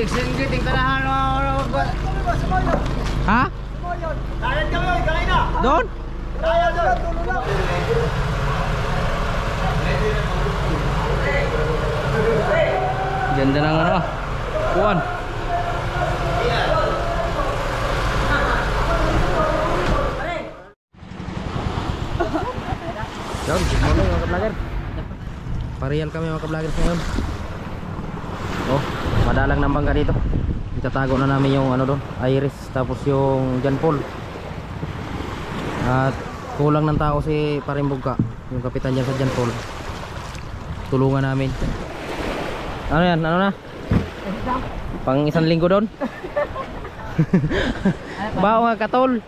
Singgit yung tanahan. Ha? Kaya kami, kaya na. Doon? Kaya doon. Ganda ng ano ah. Kuwan. Yun, good morning mga ka-vlogger. Parial kami mga ka-vlogger ngayon. Oh, madalang ng bangka dito. Itatago na namin yung ano doon, Iris, tapos yung John Paul. At kulang ng tao si Parimbugka, yung kapitan dyan sa John Paul. Tulungan namin. Ano yan? Ano na? Pang isang linggo doon? Bao nga katol.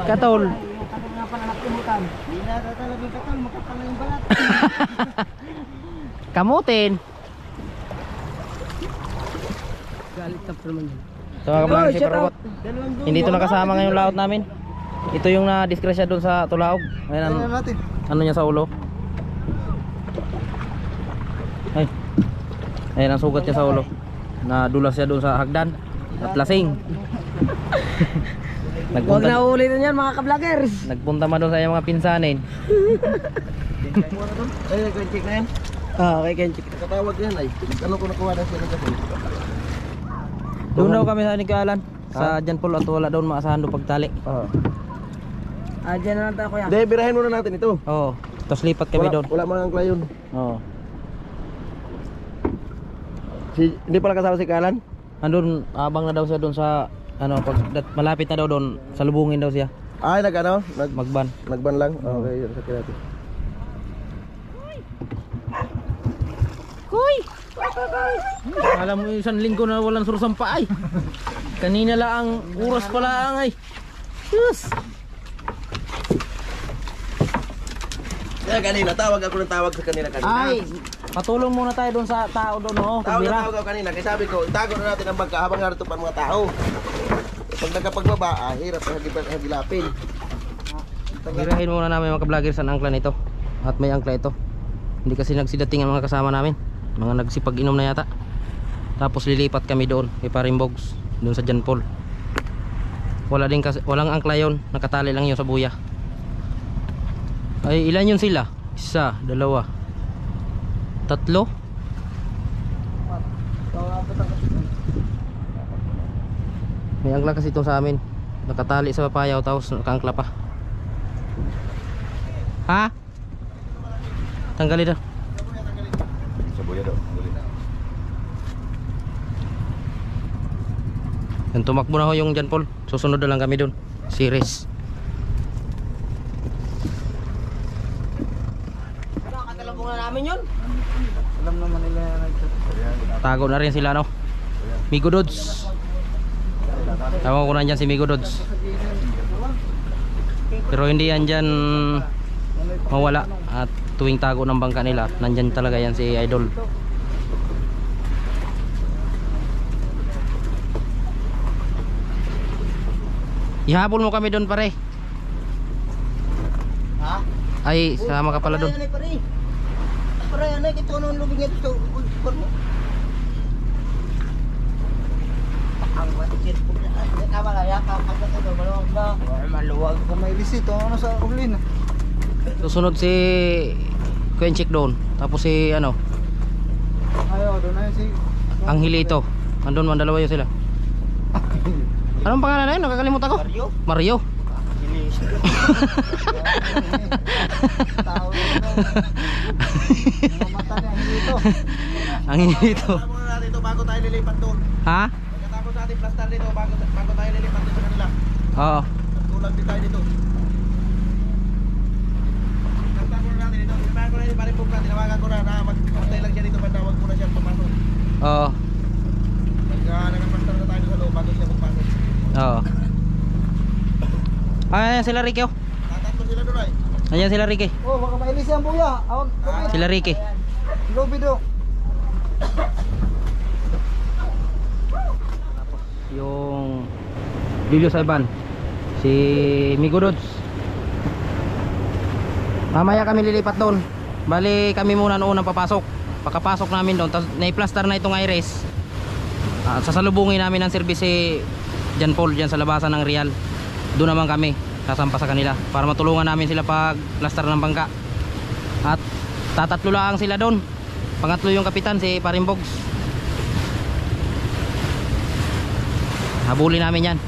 Katol. Hindi na talagang katol, makapala yung balat. Kamutin. Galit ka pa naman. So mga ka-vlogger, si Parobot. Hindi ito nakasama ngayong laot namin. Ito yung na-disgrasya doon sa Tulaog. Ayan ang, ano niya sa ulo. Ay. Ayan ang sugat niya sa ulo. Nadulas siya doon sa hagdan at lasing. Huwag na ulitin yan mga ka-vloggers. Nagpunta man doon sa mga pinsanin. Ay, check na yan. Okay, check. Nakatawag yan ay. Ano ko nakuha na sila kasi. Doon daw kami sa Nikalan. Sa John Paul at wala doon maasahan doon pagtali. Oo. Diyan na lang tayo kuya. Hindi, birahin muna natin ito. Oo. Tapos lipat kami doon. Wala mga angkla yun. Oo. Hindi pala kasama si Kalan? Andun, abang na daw siya doon sa ano, malapit na daw doon, salubungin daw siya. Ay, Magban. Nagban lang? Okay, yun sa natin. Kuy! Alam mo isang linggo na walang sursampa ay. Kanina lang ang oras pala ang ay. Yes. Kaya kanina, ako ng tawag sa kanila kanina. Ay, patulong muna tayo doon sa tao doon, oh. Tawag ako kanina, kaya sabi ko, itago na natin ang bangka habang narito pa mga tao. Pag nagkapagbaba, hirap na hagilapin. Girahin muna namin mga ka-vloggers ang angkla nito. At may angkla ito. Hindi kasi nagsidating ang mga kasama namin. Mga nagsipag-inom na yata. Tapos lilipat kami doon kay Parimbogs, doon sa John Paul. Wala din kasi, walang angkla yon, nakatali lang yun sa buya. Ay, ilan yun sila? Isa, dalawa, tatlo. May angkla kasi ito sa amin. Nakatali sa papayaw tapos nakaangkla pa. Ha? Tanggalin daw. Sa buya daw. Yan, tumakbo na ho yung John Paul. Susunod na lang kami doon. Series. Nakatalabong na namin yun. Alam naman nila Tago na rin sila, no? Migo Dods. Tawag ko na dyan si Migo Dods. Pero hindi yan dyan mawala. At tuwing tago ng bangka nila, nandyan talaga yan si Idol. Ihabol mo kami doon pare. Ha? Ay, sama ka pala doon. Pare, ano ito nung lubing ito sa ukor mo? Ang matikit po na. Kama na yakap ako ito, maluwag ba? Maluwag ko may lisito ano sa ulin. Susunod si Quenchik doon. Tapos si ano, Ayo, doon na si Angelito. Andun man, dalawa yun sila. Anong pangalan na yun? Nakakalimutan ko. Mario. Mario. Tao nito. Mata niya dito. Angelito. Tama muna natin ito bago tayo lilipat doon. Ha? Pagkatapos natin plaster dito bago tayo lilipat dito sa kanila. Oo. Kulang din tayo dito. Plaster muna natin dito. Tinawagan ko na yung Parimbugka. Tinawagan ko na magpantay lang siya dito. Patawag ko na siya pumasok. Oo. Nagka-plaster na tayo sa loob bago siya pumasok. Oo. Ayan sila Ricky, oh. Tatatlo sila doon ay. Ayan sila Ricky. Oh, makapailis yan buya. Awag kapit. Sila Ricky. Lobby do. Yung Julius Ivan, si Migo Dods. Mamaya kami lilipat doon. Bali kami muna noon ang papasok. Pagkapasok namin doon, tapos nai-plaster na itong Iris. Sasalubungin namin ang service si John Paul dyan sa labasan ng Real. Doon naman kami sasampa sa kanila para matulungan namin sila pag plaster ng bangka. At tatatlo lang sila doon. Pangatlo yung kapitan, si Parimbogs. Habulin namin yan.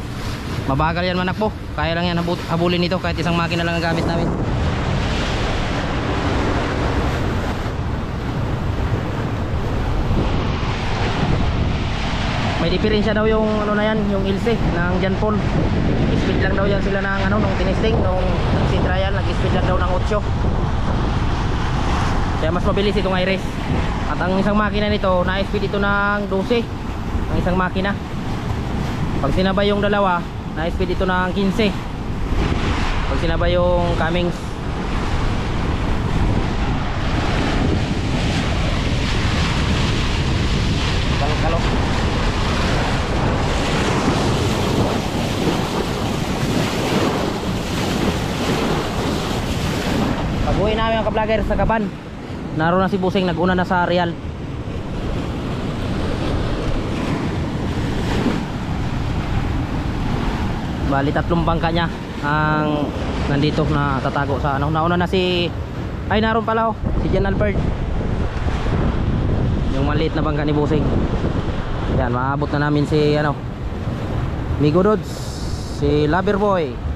Mabagal yan manakbo. Kaya lang yan habulin nito kahit isang makina lang ang gamit namin. May diferensya daw yung ano na yan, yung Ilse ng John Paul. Speed lang daw yan sila ng ano, nung tinesting, nung si trial, nag-speed lang daw ng 8. Kaya mas mabilis itong Iris. At ang isang makina nito, na-speed ito ng 12. Ang isang makina. Pag sinabay yung dalawa, na-speed ito ng 15. Pag sinabay yung Cummins. Kalok-kalok. Pag-uwi namin ang ka-vlogger sa Gaban. Naroon na si Busing, nag-una na sa Real. Bali 3 bangka niya ang nandito na tatago sa ano. Nauna na si ay naroon pala oh, si Jan Albert. Yung maliit na bangka ni Busing. Yan, maabot na namin si ano, Migo Dods, si Loverboy.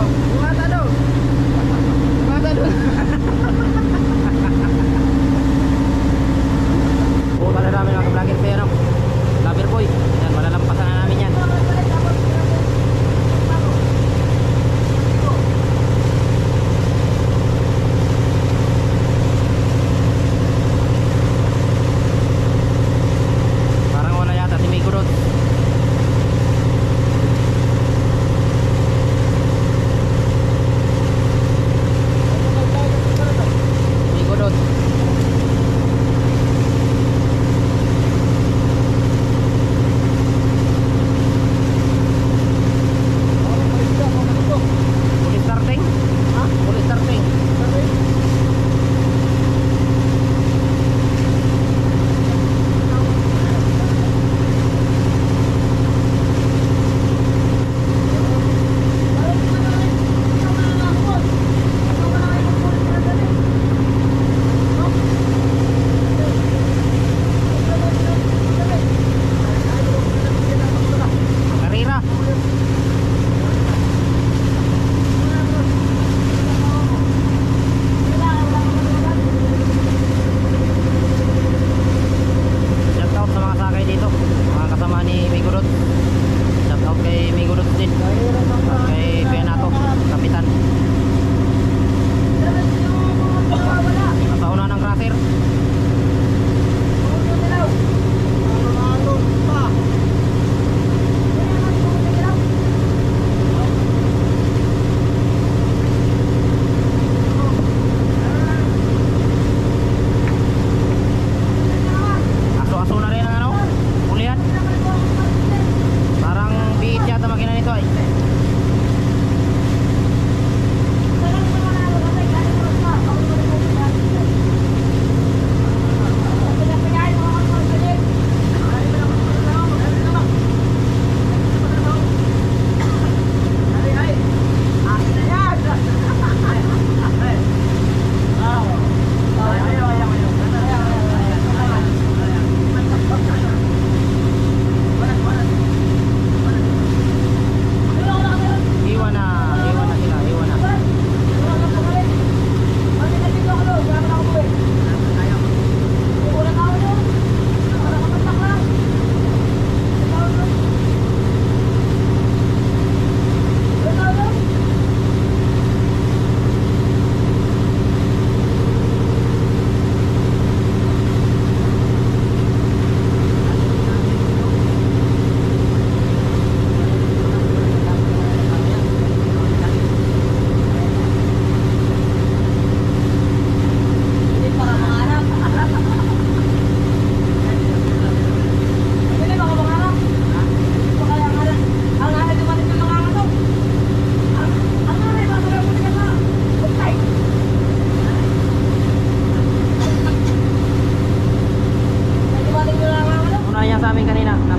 Munata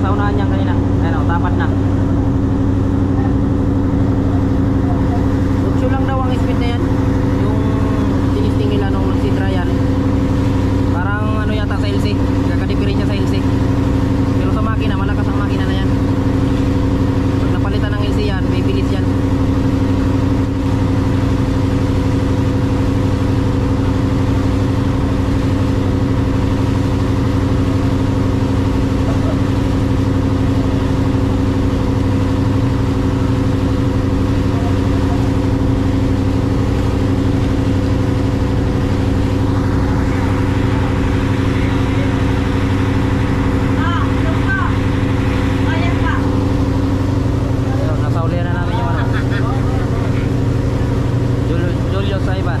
nasa unahan niyan kanina. Ayan o, tapat na. 8 lang daw ang speed na yan. Yung tinisting nila nung nagsitrial. Parang ano yata sa LC. Kakadipiri niya sa LC. Pero sa makina, malakas ang makina na yan. Pag napalitan ng LC yan, may bilis yan. Ayun, nasa ulihan na namin yung ano. Julio Saiba.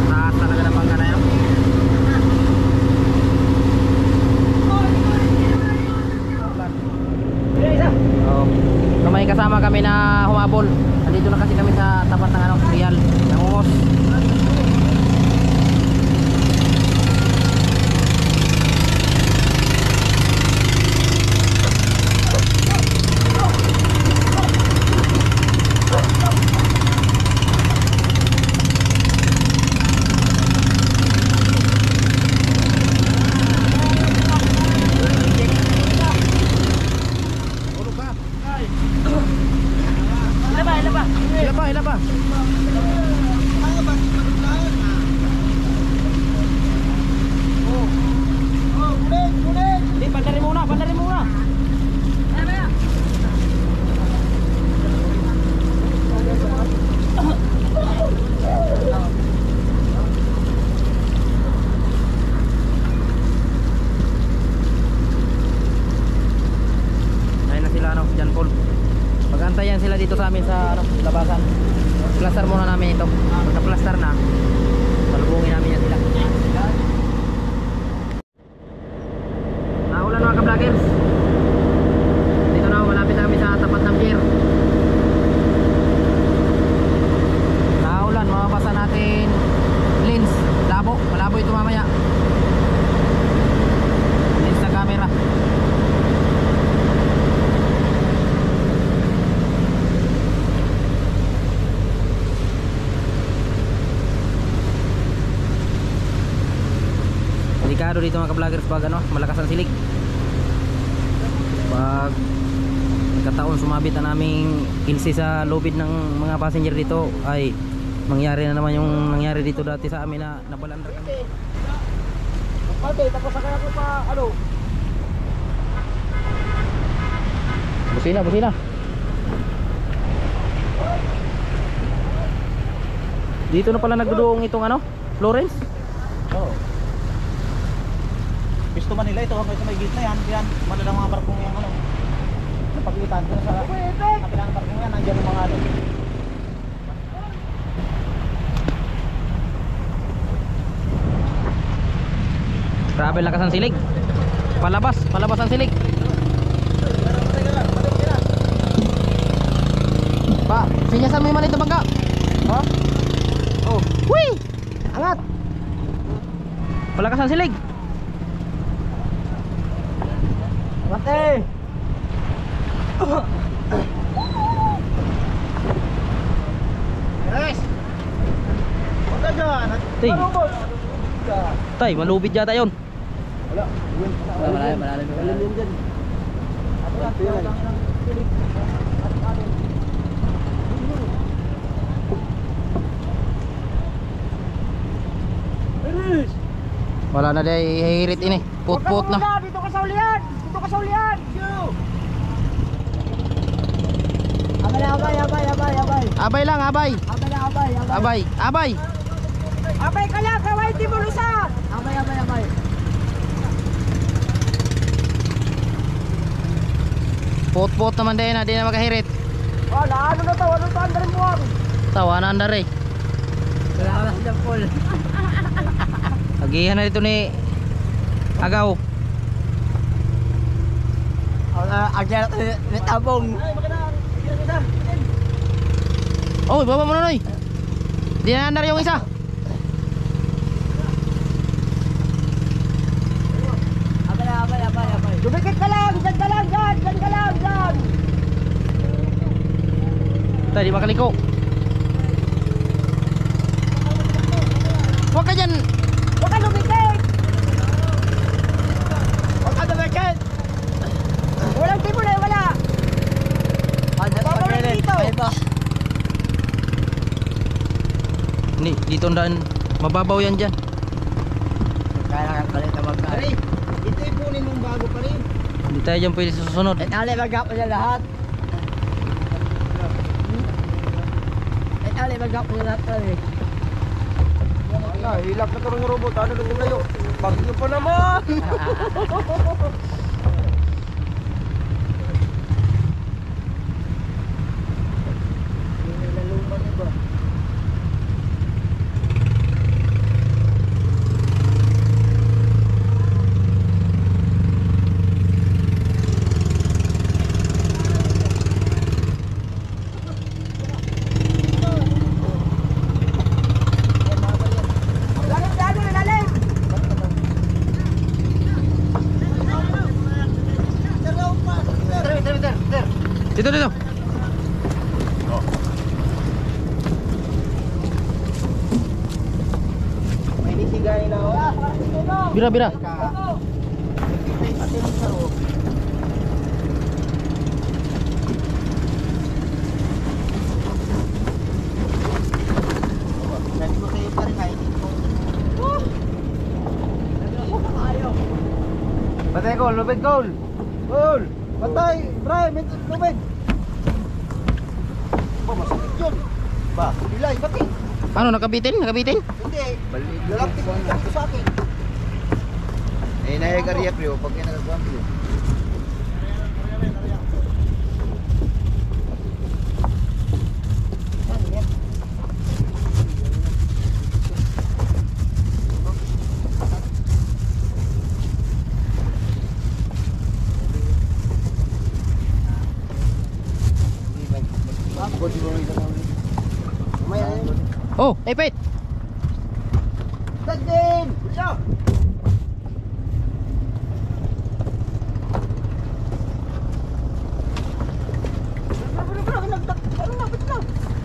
Taas talaga ng bangka na yun. Oo. So, may kasama kami na humabol. Nandito na kasi kami sa tapat ng ano, Real, ng Ungos. Hila pa. Hindi, pandarin muna. Ayun na sila, ano, John Paul. Mag-antayan sila dito sa amin sa ano, labasan. Plaster muna namin ito. Pag na-plaster na, palubungin namin yan sila. Naulan mga ka-vloggers. Dito na, malapit na kami sa tapat ng pier. Naulan, mababasa natin lens. Malabo ito mamaya. Lens na camera. Delikado dito mga ka-vloggers pag ano, malakas ang silig. Pag nagkataon sumabit na naming ilsi sa lobid ng mga passenger dito, ay mangyari na naman yung nangyari dito dati sa amin na nabalandra kami. Pati, tapos sakay ako pa, ano? Busina. Dito na pala nagduduong itong ano, Florence. Oo. Gusto man nila ito hanggang sa may gitna yan. Yan, madalang mga barkong yung ano. Napagitan ko na sa kapilang barkong yan. Nandiyan ang mga ano. Grabe lakas ang silig. Palabas ang silig. Pa, sinyasan mo yung maliit na bangka. Ha? Oh, hui! Angat. Palakas ang silig. Mate! Yes! Punta dyan! Tay. Marubot! Tay, malubid yata yun. Wala. Malalim. Malalim dyan. Ito yan. Wala na day hihirit ini. Put na. Dito ka sa ulian! Abay lang, abay. Abay ka lang, kaway di mo lusa. Abay. Put naman din na, di na makahirit. Oh, ano na to? Ano to? Andarin mo ako. Tawa na andar eh. Wala ka na silang full. Agihan na dito ni Agaw. Agyan natin ni Tabong. Oh, baba mo na, Noy. Di na andar yung isa. Abay. Dumikit ka lang, dyan ka lang, dyan. Tayo, di makaliko. Huwag ka dyan. Huwag ka dumikit. Walang timon eh, wala. Babalik dito. Hindi, dito daan. Mababaw yan dyan. Kaya lang palit na Pare, ito ipunin mong bago pa rin. Hindi tayo dyan pwede sa susunod. Ali, mag-up mo lahat. Ali, mag-up mo lahat eh. Hilak na karong robot. Ano na tumayo? Bagyo pa naman. Lalim. Dito, dito. May nisigay na ako. Bira, bira. Sabi ko sa'yo pa rin kainin ko. Patay ko, lubid goal. Goal. Patay, Bray, may lubid. Ba, masakit yun. Ba, bilay, pati. Ano, nakabitin? Nakabitin? Hindi, lalapit ko sa akin. Eh, nayag ariya priyo, pag yan nagagawang priyo. Oh, ipit. Tadin! Siya!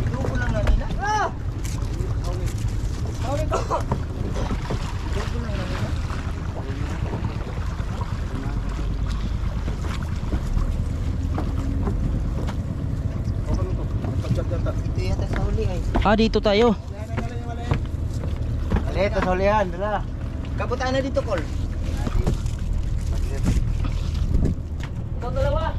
Idugo lang na nila. Ito yata sa huli ay. Ah, dito tayo. Ito sa hulihan, dala. Kaputaan na dito, Col. Ikaw dalawa.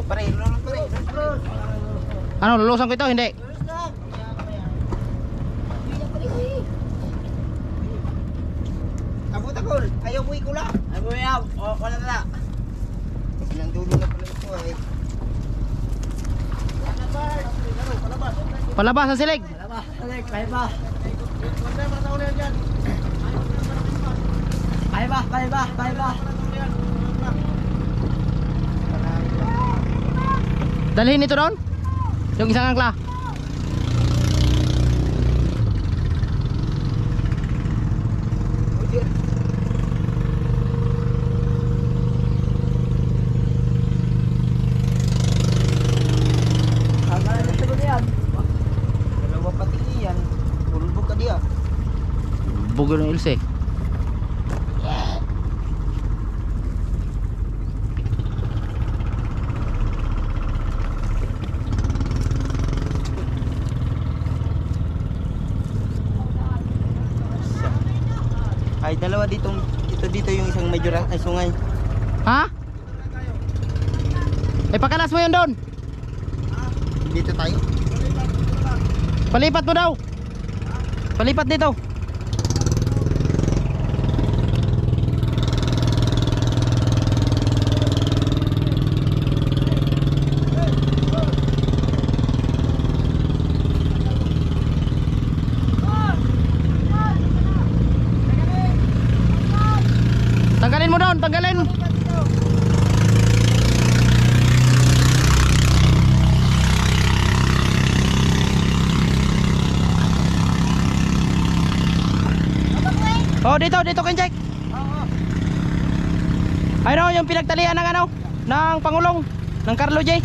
Pare, lulong pare. Ano, lulusan ko ito? Hindi. Abot ako, ayaw mo ikula. Ay mo yan. O, wala na. Ilang dulo na pala ito ay. Palabas ang silig. Wala ba? Kaya ba? Kaya ba? Dalhin ito doon. Yung isang angkla. Dalawa pati yan. Tulbog ka diya. Bugol ng ilse. Ay, dalawa dito yung isang medyo ay sungay. Ha? Pakalas mo yun doon. Dito tayo. Palipat mo daw. Palipat dito. Tanggalin mo doon, tanggalin. Oh, dito Kenjek. Ayun yung pinagtalian ng ano, ng Pangulong, ng Carlo J.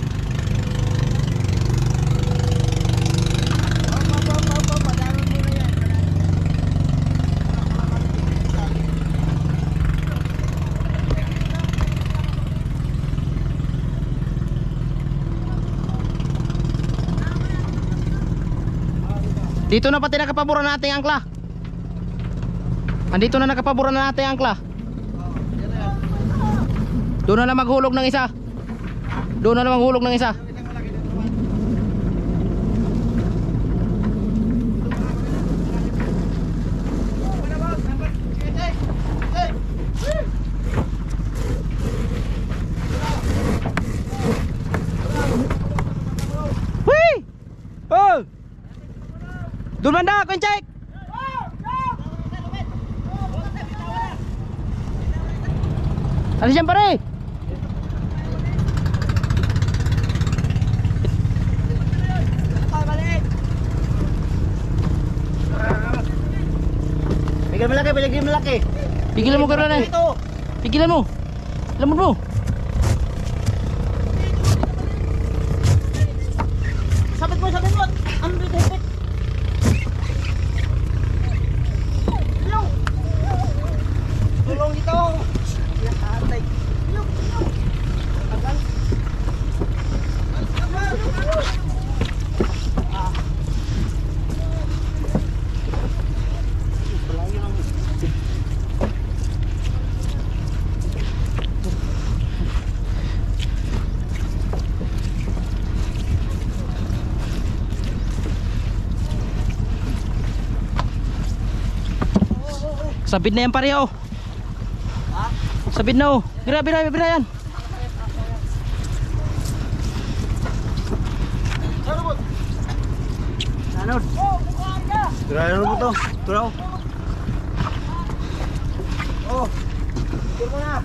Dito na pati nakapaboran natin ang angkla. Andito na nakapaboran na natin ang angkla. Doon na lang maghulog ng isa. Doon na lang maghulog ng isa. Whee! Oh! Doon banda, Kenjek! Alis yan pare! Bigyan malaki, bigyan malaki. Pigilan mo karon eh. Pigilan mo. Lamon mo. Sabit mo. Ano dito, hipit? Tulong dito. Atay. Tagal. Sabid na yan pare oh. Sabid na oh. Bira yan. Sanod. Turaw mo to. Turaw. Oh. Turaw mo na.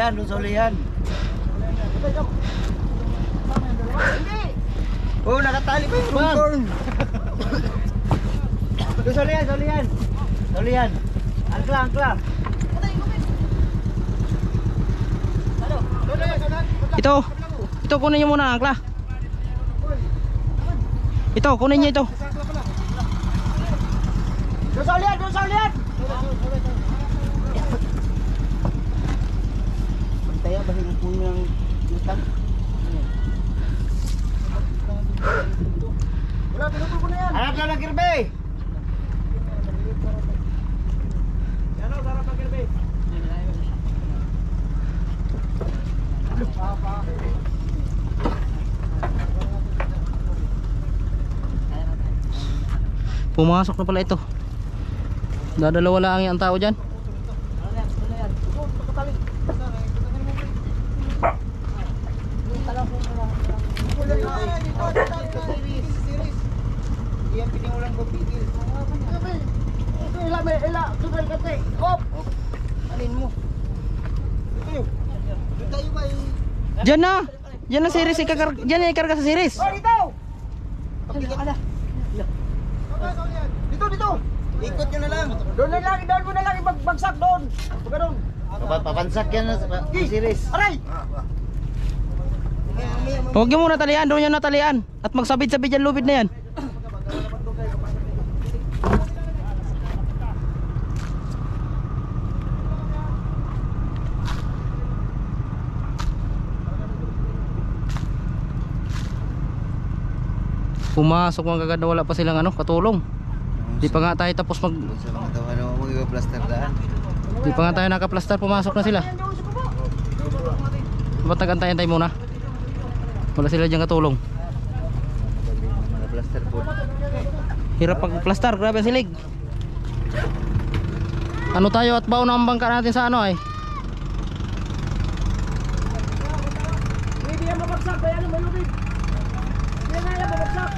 Doon sa ulihan. Oh, nakatali pa yung corn. Doon sa ulihan. Angkla. Ito kunin niyo muna ang angkla. Ito kunin niyo ito. Doon sa ulihan. Kaya ba yung puno ng utang? Wala, pinutol ko na yan. Harap lang ng kirbe. Yan o, harap ng kirbe. Pumasok na pala ito. Dadalawa lang ang tao dyan. Yan piningulang pagpigil. Ito sugal ka te. Hop. Alin mo. Ito. Tayo ba Diyan na. Diyan na series diyan na ikarga sa series. Oh, dito. Dito. Ikot nyo na lang. Doon mo na lang ibagbagsak doon. Pagka doon. Papansak yan na sa series. Aray! Huwag niyo muna talian, doon niyo natalian. At magsabit-sabit yan lubid na yan. Pumasok mga kagad na wala pa silang katulong. Di pa nga tayo tapos Di pa nga tayo naka-plaster, pumasok na sila. Ba't nag-antay-antay muna? Wala sila dyan katulong. Hirap pag-plaster, grabe ang silig. Ano tayo at baon ang bangka natin sa ay? Hindi yan mabagsak, kaya ano malubid. Hindi nga yan mabagsak.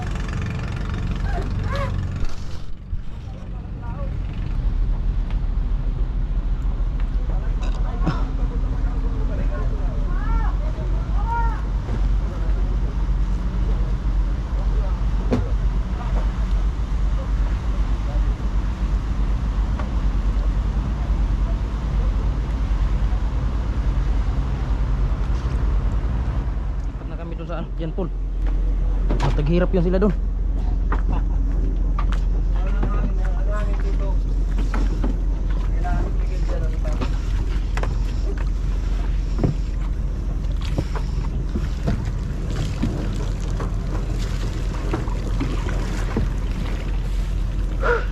sa yan Paul. Taghirap yun sila doon.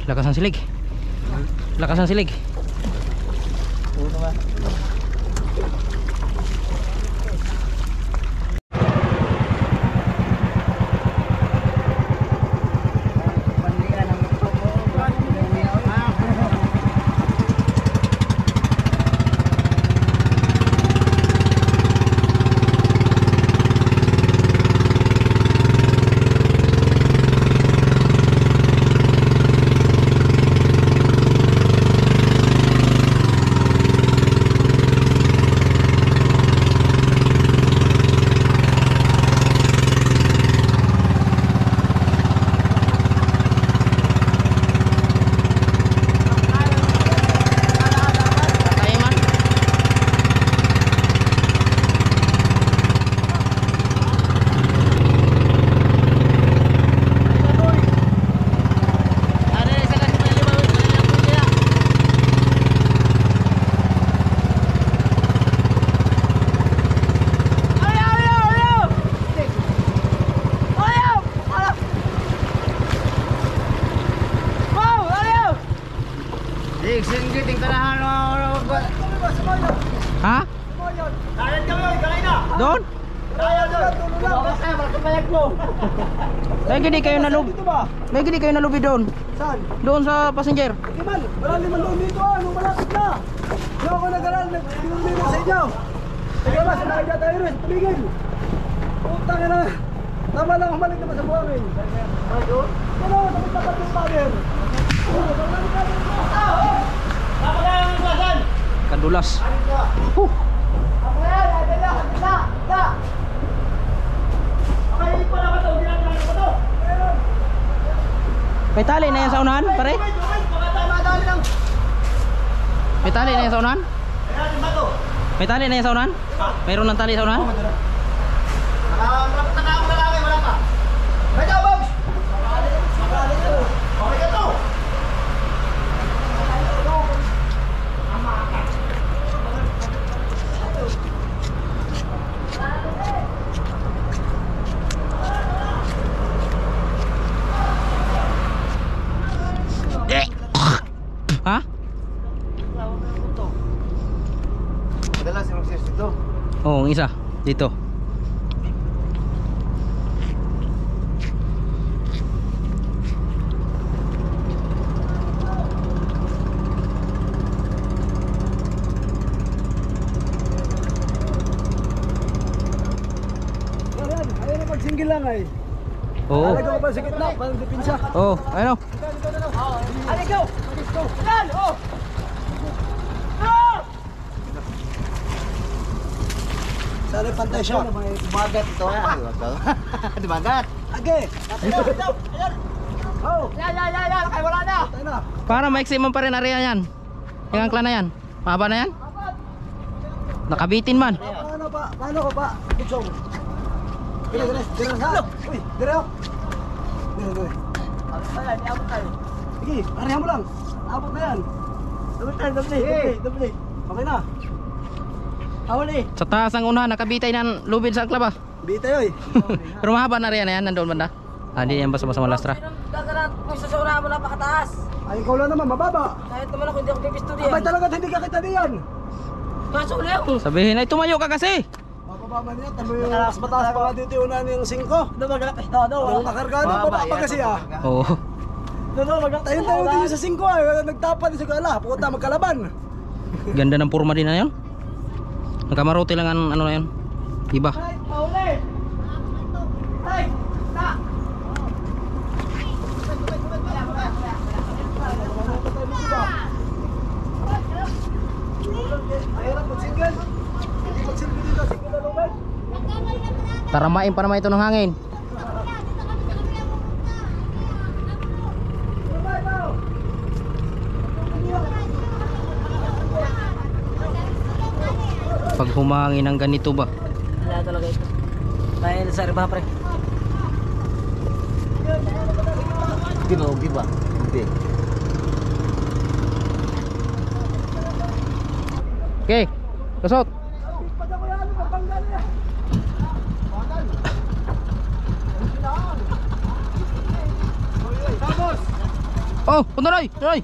Lakas ng silig. Lakas ng silig. Puto ba? Ha? Doon? May gini kayo na lub. May gini kayo na lubi doon. Saan? Doon sa passenger. Iman, marami man doon dito nung malapit na. Hindi ako nag-aral, nag-pinumino sa inyo. Sige ba, sinabi niya tayo rin, tumigil. Putang na. Tama lang, humalik naman sa buhangin. Ano? Tapos dapat yung father. Kadulas. May tali na yan sa unahan, pare? May tali na yan sa unahan? May tali na yan sa unahan? Mayroon ng tali sa unahan? Ha? Madalas yung sis dito. Oo, ang isa dito. Ayun na pag-single lang ay. Oo. Talaga ko pa sa gitna, parang dipinsa. Oo, ayun o. Let's go! Let's go! Yan! Oh! Sana pantay siya. Dumagat ito ha. Dumagat. Age. Oh. Yan! Kaya wala na! Tayo na. Para maximum pa rin area yan. Yung angkla na yan. Mahaba na yan. Nakabitin man. Paano pa? Paano ko pa? Kutsong. Dire, dire. Dire na. Uy, dire oh. Dire, dire. Sige, arihan mo lang. Abot na yan. Dubli. Okay na. Hawali. Sa taas ang unahan, nakabitay ng lubid sa angkla ba? Bita yoy. Pero mahaba na rin yan, nandoon banda. Ah, hindi yan basta-basta malastra. Gagarat mo sa sura mo napakataas. Ay, ikaw lang naman, mababa. Kahit naman ako hindi ako pipisto Abay diyan. talaga, hindi ka kita diyan. Kaso ulit. Sabihin ay tumayo ka kasi. Mababa man yan. Tamo yung mataas pa nga dito yung unahan yung 5. Dumagalak ito. Yung nakargaan ng baba pa kasi ah. Oo. Dumagalak Tayo din sa 5 ah. Nagtapad din sa gala. Puta, magkalaban. Ganda ng forma din na yun. Nagkamarote lang ang ano na yun. Iba. Pauli. Ay! Ta! Ayun ang pag-single. Hindi pag-single dito. Single na lumay. Taramain pa naman ito ng hangin. Pag humangin ng ganito ba? Wala talaga ito. Dahil sa riba pre. Di ba? Hindi. Okay, kusot. Oh, punta na. Roy.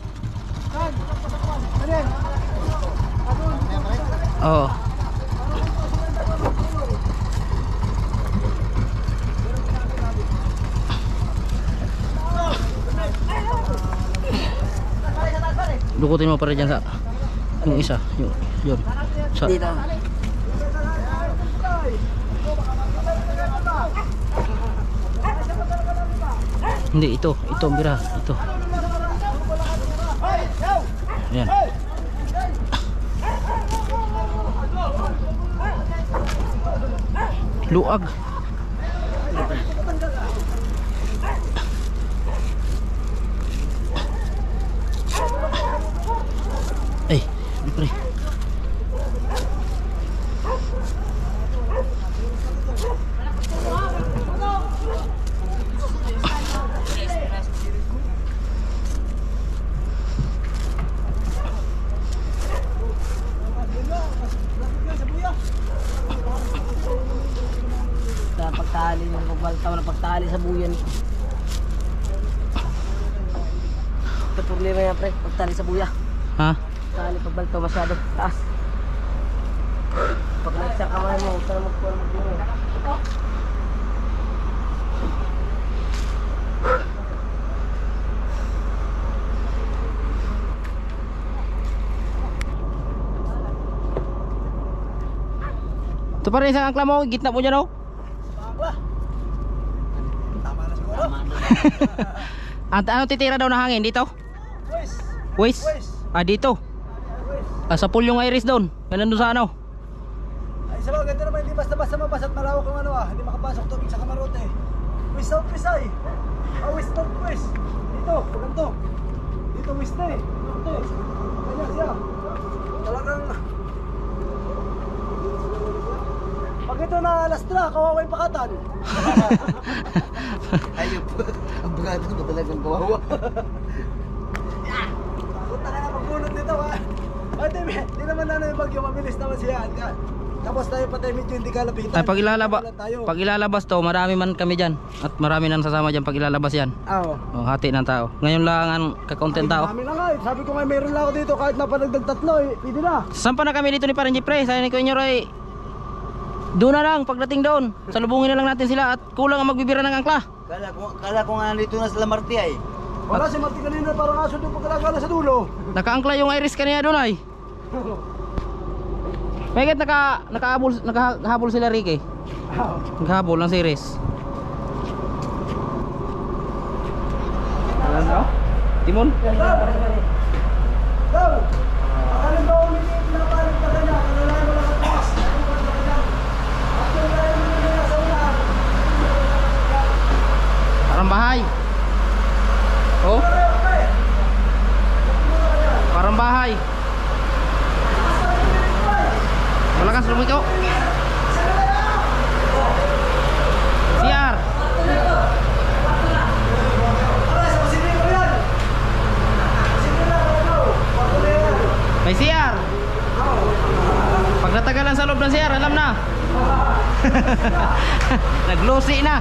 Oh. Dukutin mo pa rin dyan sa yung isa, yun. Sa, Dito. hindi, ito ang bira, ito. Ayan. Luag. Eh, pre. Pagtali ng pagbaltaw na pagtali sa buyan. Ito problema yan pre, pagtali sa buya. Ha? Tali pagbaltaw masyado taas. Pag nagsa kamay mo, huwag ka na magkuha magkuha. Ito pa rin isang angkla mo, gitna mo dyan oh. Tama na siguro. Ano titira daw na hangin dito? West. West? Ah, dito. Sa pool yung iris doon. Ganun doon sa ano. Ay, sa mga ganda naman, hindi basta-basta mabasa at malawak ang ano hindi makapasok tubig sa kamarote. West South West ay. West North West. Dito, ganito. Dito West na North. Ganyan siya. Talagang pag ito na lastra, kawaway pakatan. Ayun po, ang bugado na talagang kawawa. Punta ka na magbunod nito Ay, di naman na yung bagyo, mabilis naman siya. Tapos tayo pa tayo medyo hindi kalapitan. Ay, pag ilalabas to, marami man kami dyan. At marami nang sasama dyan pag ilalabas yan. Oo. Oh, hati ng tao. Ngayon lang ang kakaunting tao. Marami na nga Sabi ko nga mayroon lang ako dito kahit napanagdag tatlo pwede na. Saan pa na kami dito ni Parang Jepre? Sabi ko inyo Roy, doon na lang pagdating doon. Salubungin na lang natin sila at kulang ang magbibira ng angkla. Kala ko nga nandito na sila Marti ay. Wala si Marti kanina parang aso doon pagkalagala sa dulo. Nakaangkla yung iris kanina doon ay. Megit nakahabol sila Ricky. Nakahabol ng series. Timon? Go! Akalin ba umitin pinapalit ka kanya? Kanalayan mo lang at tumas. Parang bahay. Oh. Parang bahay. Malakas lumiko. Siar. May siar. Pag natagalan sa loob ng siar, alam na. Naglusi na.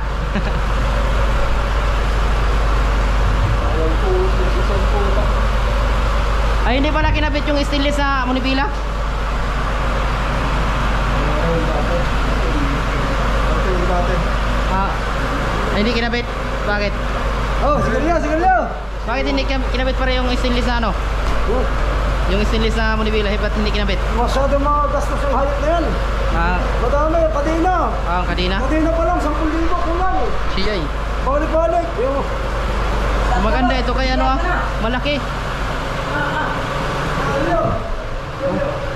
Ay, hindi pala kinabit yung stainless sa Munipila? Ay, hindi kinabit? Bakit? Oh, sigarilyo! Bakit hindi kinabit pa rin yung stainless na ano? Yung stainless na Munipila, ba't hindi kinabit? Masyadong mga gastos yung hayop na yan. Madami, kadina. Ang kadina? Kadina pa lang, 10,000 kulang. Siya eh. Balik-balik. Maganda ito kaya ano malaki.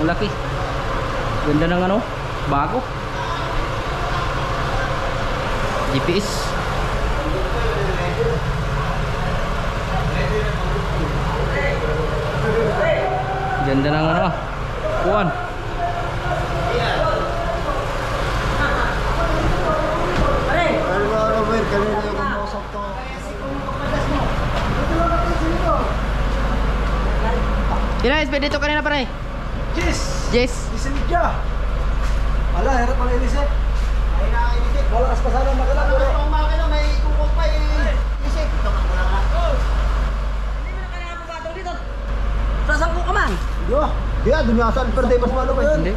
Malaki. Ganda ng ano, bago. GPS. Ganda ng ano, kuwan. Alis, pwede dito kanina pare. Jis! Yes. Isilid ka! Wala, hirap ang inisip. Ay, nakakainisip. Malakas pa sana makala. Wala naman itong makina, may kukong pa eh. Isip. Ito ka muna ka. Hindi mo na kanina pumatong dito. Sasangko ka man. Di ah, dunyasan. Pero di mas malo pa yun. Hindi.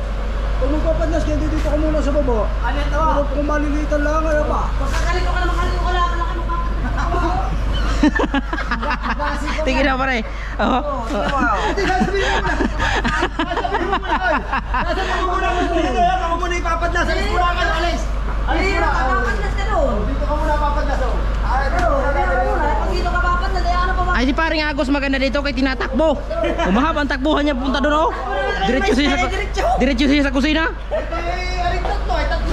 Kung magpapadlas, kaya dito ka muna sa baba. Ano ito? Pero kung malilitan lang, ayaw pa. Pagkakalito ka naman, kalito ka lang. Kalaki mo pa. Tingin na pare. Oo. Hindi, sasabihin mo muna. Sasabihin mo muna. Sasabihin mo muna. Dito, ako muna ipapadlas. Alis muna ka, alis. Alis Hindi muna mo ka. kapapadlas ka doon. Dito ka muna papadlas oh. Ay, dito Pero, muna, kaya muna. Pag dito ka papadlas, ay ano pa ba? Ay si paring Agos maganda dito kay tinatakbo. Umahaba ang takbuhan niya punta doon oh. Diretso siya sa kusina. Ito eh, aring tatlo, ay tatlo